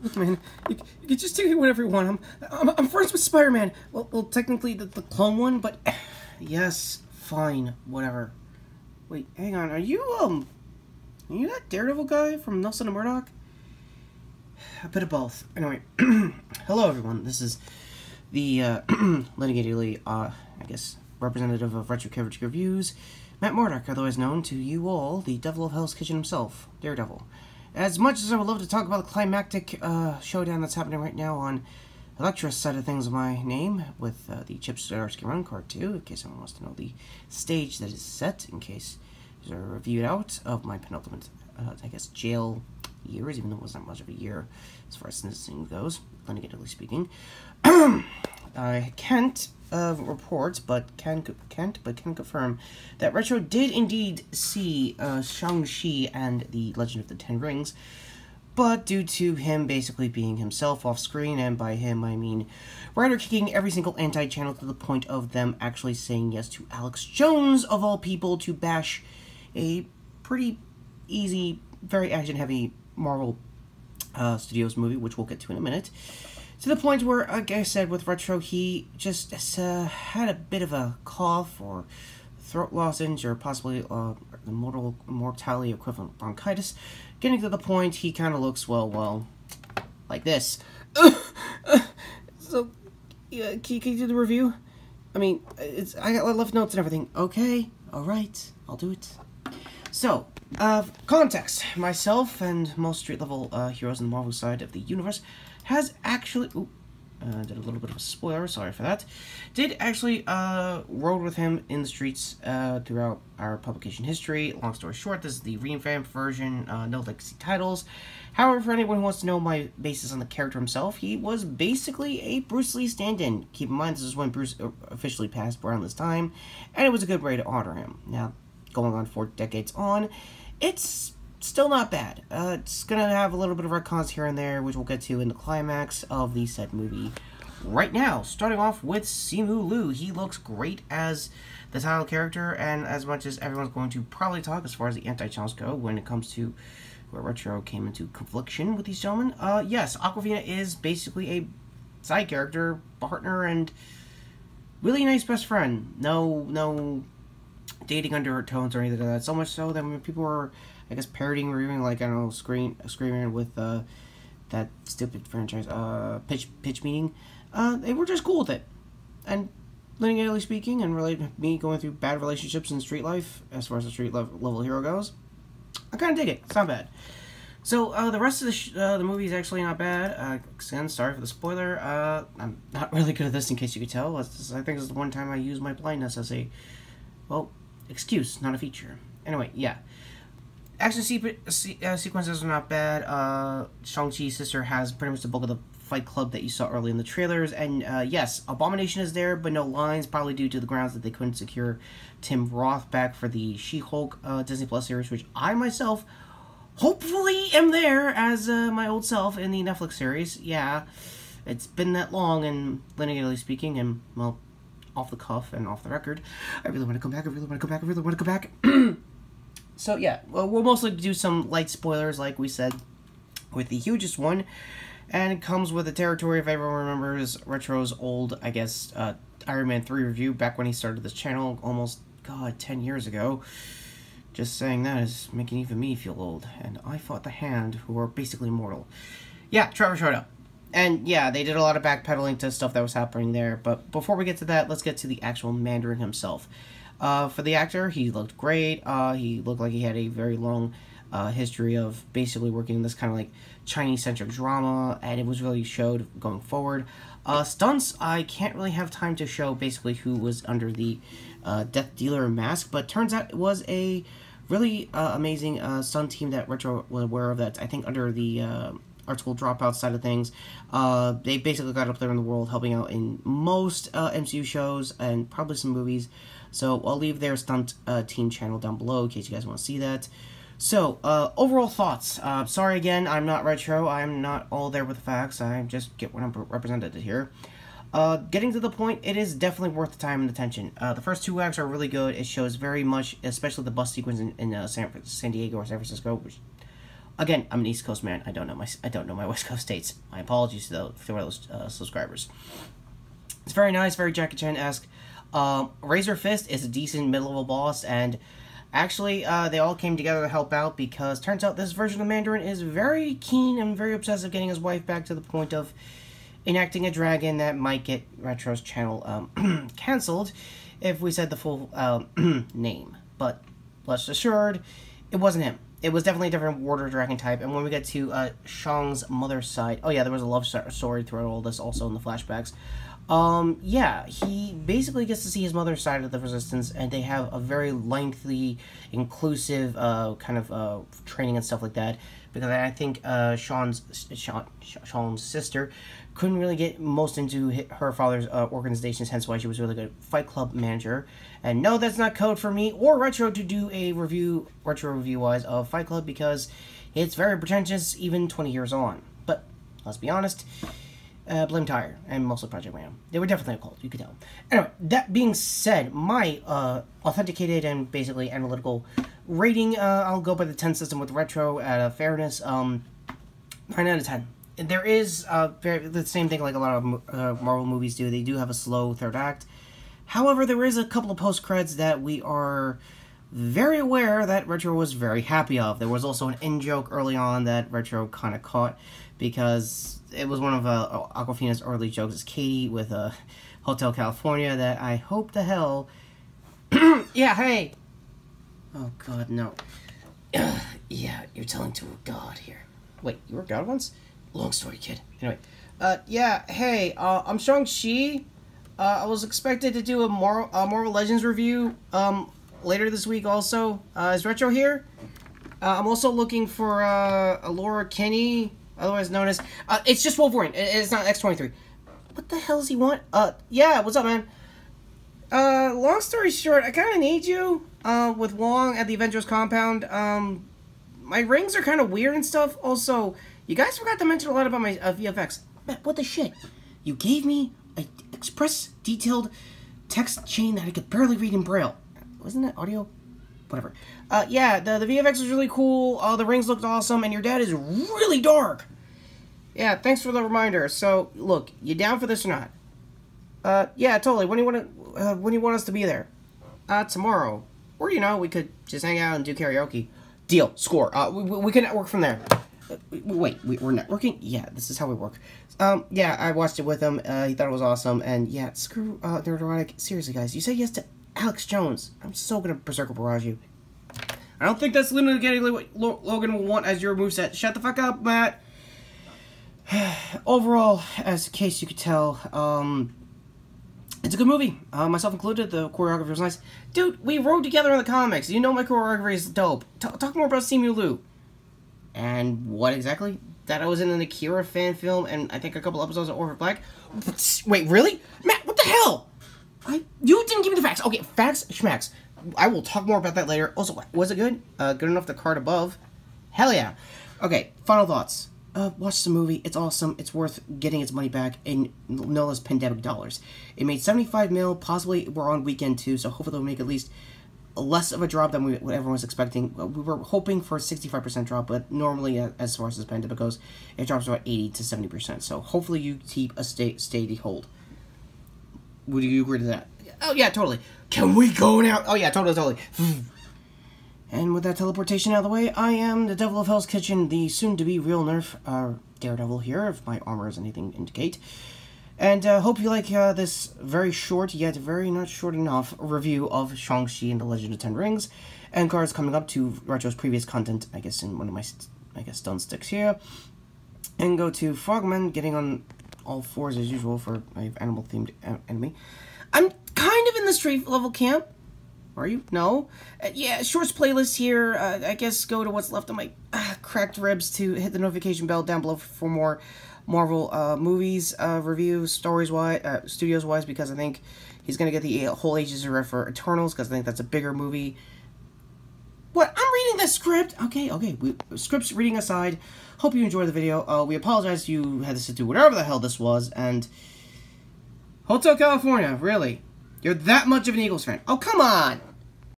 Look, man, you can just take it whatever you want. I'm friends with Spider-Man. Well, technically the clone one, but yes, fine, whatever. Wait, hang on. Are you that Daredevil guy from Nelson and Murdoch? A bit of both. Anyway, hello everyone. This is the litigatedly, I guess, representative of Retrokid Reviews, Matt Murdoch, otherwise known to you all, the Devil of Hell's Kitchen himself, Daredevil. As much as I would love to talk about the climactic showdown that's happening right now on Elektra's side of things, my name, with the Chip Zdarsky Run Card 2, in case anyone wants to know the stage that is set, in case there's a review out of my penultimate, I guess, jail years, even though it wasn't much of a year as far as sentencing goes, litigatedly speaking. I can't report, but can confirm that Retro did indeed see Shang-chi and the Legend of the Ten Rings, but due to him basically being himself off screen, and by him I mean writer kicking every single anti-channel to the point of them actually saying yes to Alex Jones, of all people, to bash a pretty easy, very action-heavy Marvel Studios movie, which we'll get to in a minute. To the point where, like I said, with Retro, he just had a bit of a cough or throat lozenge or possibly the mortality equivalent bronchitis. Getting to the point, he kind of looks, well, like this. So, can you do the review? I mean, I left notes and everything. Okay, alright, I'll do it. So, context. Myself and most street-level heroes on the Marvel side of the universe has actually, did a little bit of a spoiler, sorry for that, did actually rode with him in the streets throughout our publication history. Long story short, this is the revamped version, no legacy titles. However, for anyone who wants to know my basis on the character himself, he was basically a Bruce Lee stand-in. Keep in mind, this is when Bruce officially passed around this time, and it was a good way to honor him. Now, going on 4 decades on, it's still not bad. It's gonna have a little bit of retcons here and there, which we'll get to in the climax of the said movie. Right now, starting off with Simu Liu. He looks great as the title character, and as much as everyone's going to probably talk as far as the anti-channels go when it comes to where Retro came into confliction with these gentlemen, yes, Awkwafina is basically a side character, partner, and really nice best friend. No dating undertones or anything like that. So much so that when people were, I guess, parodying, reviewing, like, I don't know, Screaming with that stupid franchise, Pitch Meeting, they were just cool with it. And linearly speaking, and related to me going through bad relationships in street life, as far as the street level hero goes, I kind of dig it. It's not bad. So, the rest of the movie is actually not bad. Again, sorry for the spoiler. I'm not really good at this, in case you could tell. I think this is the one time I use my blindness as a, well, excuse, not a feature. Anyway, yeah. Action sequences are not bad. Shang-Chi's sister has pretty much the bulk of the fight club that you saw early in the trailers. And yes, Abomination is there, but no lines, probably due to the grounds that they couldn't secure Tim Roth back for the She-Hulk Disney Plus series, which I myself hopefully am there as my old self in the Netflix series. Yeah, it's been that long, and linearly speaking, and, well, off the cuff and off the record, I really want to come back. So yeah, well, we'll mostly do some light spoilers, like we said, with the hugest one, and it comes with the territory, if everyone remembers, Retro's old, I guess, Iron Man 3 review, back when he started this channel, almost, God, 10 years ago. Just saying that is making even me feel old, and I fought the Hand, who are basically immortal. Yeah, Trevor showed up. And yeah, they did a lot of backpedaling to stuff that was happening there, but before we get to that, let's get to the actual Mandarin himself. For the actor, he looked great. He looked like he had a very long history of basically working in this kind of like Chinese-centric drama, and it was really showed going forward. Stunts, I can't really have time to show basically who was under the Death Dealer mask, but turns out it was a really amazing stunt team that Retro was aware of, that I think under the art school dropout side of things. They basically got up there in the world helping out in most MCU shows and probably some movies. So I'll leave their stunt team channel down below in case you guys want to see that. So, overall thoughts. Sorry again, I'm not Retro. I'm not all there with the facts. I just get what I'm represented here. Getting to the point, it is definitely worth the time and attention. The first 2 acts are really good. It shows very much, especially the bus sequence in San Diego or San Francisco, which Again, I'm an East Coast man. I don't know my West Coast states. My apologies to those subscribers. It's very nice, very Jackie Chan-esque. Razor Fist is a decent mid-level boss, and actually, they all came together to help out because turns out this version of Mandarin is very keen and very obsessive getting his wife back to the point of enacting a dragon that might get Retro's channel cancelled if we said the full name. But rest assured, it wasn't him. It was definitely a different water dragon type. And when we get to Shang's mother's side, oh yeah, there was a love story throughout all this also in the flashbacks. Yeah, he basically gets to see his mother's side of the resistance, and they have a very lengthy, inclusive kind of training and stuff like that. Because I think Sean's sister couldn't really get most into her father's organizations, hence why she was really good Fight Club manager. And no, that's not code for me or Retro to do a retro review-wise of Fight Club, because it's very pretentious, even 20 years on. But, let's be honest, blame Tire, and mostly Project Mayhem. They were definitely a cult, you could tell. Anyway, that being said, my authenticated and basically analytical rating, I'll go by the 10 system with Retro out of fairness, 9 out of 10. There is the same thing like a lot of Marvel movies do. They do have a slow third act. However, there is a couple of post-creds that we are very aware that Retro was very happy of. There was also an in-joke early on that Retro kind of caught, because it was one of Aquafina's early jokes as Katie with Hotel California that I hope the hell... Yeah, hey! Oh, God, no. Yeah, you're telling to a god here. Wait, you were a god once? Long story, kid. Anyway, yeah, hey, I'm Shang-chi. I was expected to do a Marvel Legends review, later this week also. Is Retro here? I'm also looking for, Laura Kinney, otherwise known as, it's just Wolverine. It's not X-23. What the hell does he want? Yeah, what's up, man? Long story short, I kind of need you, with Wong at the Avengers compound. My rings are kind of weird and stuff. Also, you guys forgot to mention a lot about my VFX. Man, what the shit? You gave me an express detailed text chain that I could barely read in Braille. Wasn't that audio? Whatever. Yeah, the VFX was really cool. The rings looked awesome, and your dad is really dark. Yeah, thanks for the reminder. So, look, you down for this or not? Yeah, totally. When do you want us to be there? Tomorrow. Or, you know, we could just hang out and do karaoke. Deal. Score. We can network from there. Wait, we're networking? Yeah, this is how we work. Yeah, I watched it with him. He thought it was awesome. And, yeah, screw Neurotic. Seriously, guys, you said yes to Alex Jones. I'm so gonna Berserker Barrage you. I don't think that's literally what Logan will want as your moveset. Shut the fuck up, Matt. Overall, as in case you could tell, it's a good movie. Myself included, the choreography was nice. Dude, we rode together in the comics. You know my choreography is dope. Talk more about Simu Liu. And what exactly? That I was in an Akira fan film and I think a couple episodes of Orphan Black. Wait, really? Matt, what the hell? You didn't give me the facts. Okay, facts, schmacks. I will talk more about that later. Also, was it good? Good enough the card above? Hell yeah. Okay, final thoughts. Watch the movie. It's awesome. It's worth getting its money back in no less pandemic dollars. It made 75 mil. Possibly we're on weekend too, so hopefully they'll make at least less of a drop than what everyone was expecting. We were hoping for a 65% drop, but normally, as far as this pandemic goes, it drops about 80 to 70%. So hopefully you keep a steady hold. Would you agree to that? Oh, yeah, totally. Can we go now? Oh, yeah, totally. And with that teleportation out of the way, I am the Devil of Hell's Kitchen, the soon-to-be real nerf Daredevil here, if my armor is anything to indicate. And hope you like this very short, yet very not short enough, review of Shang-Chi and the Legend of Ten Rings, and cards coming up to Retro's previous content, I guess in one of my, stun sticks here. And go to Frogman, getting on all fours as usual for my animal-themed enemy. I'm kind of in the street level camp. Are you? No? Yeah, shorts playlist here. I guess go to what's left of my cracked ribs to hit the notification bell down below for more Marvel movies, reviews, stories-wise, studios-wise, because I think he's going to get the whole Ages of Red for Eternals, because I think that's a bigger movie. What? I'm reading the script! Okay. Scripts reading aside, hope you enjoyed the video. We apologize you had to sit through whatever the hell this was, and Hotel California, really? You're that much of an Eagles fan? Oh, come on!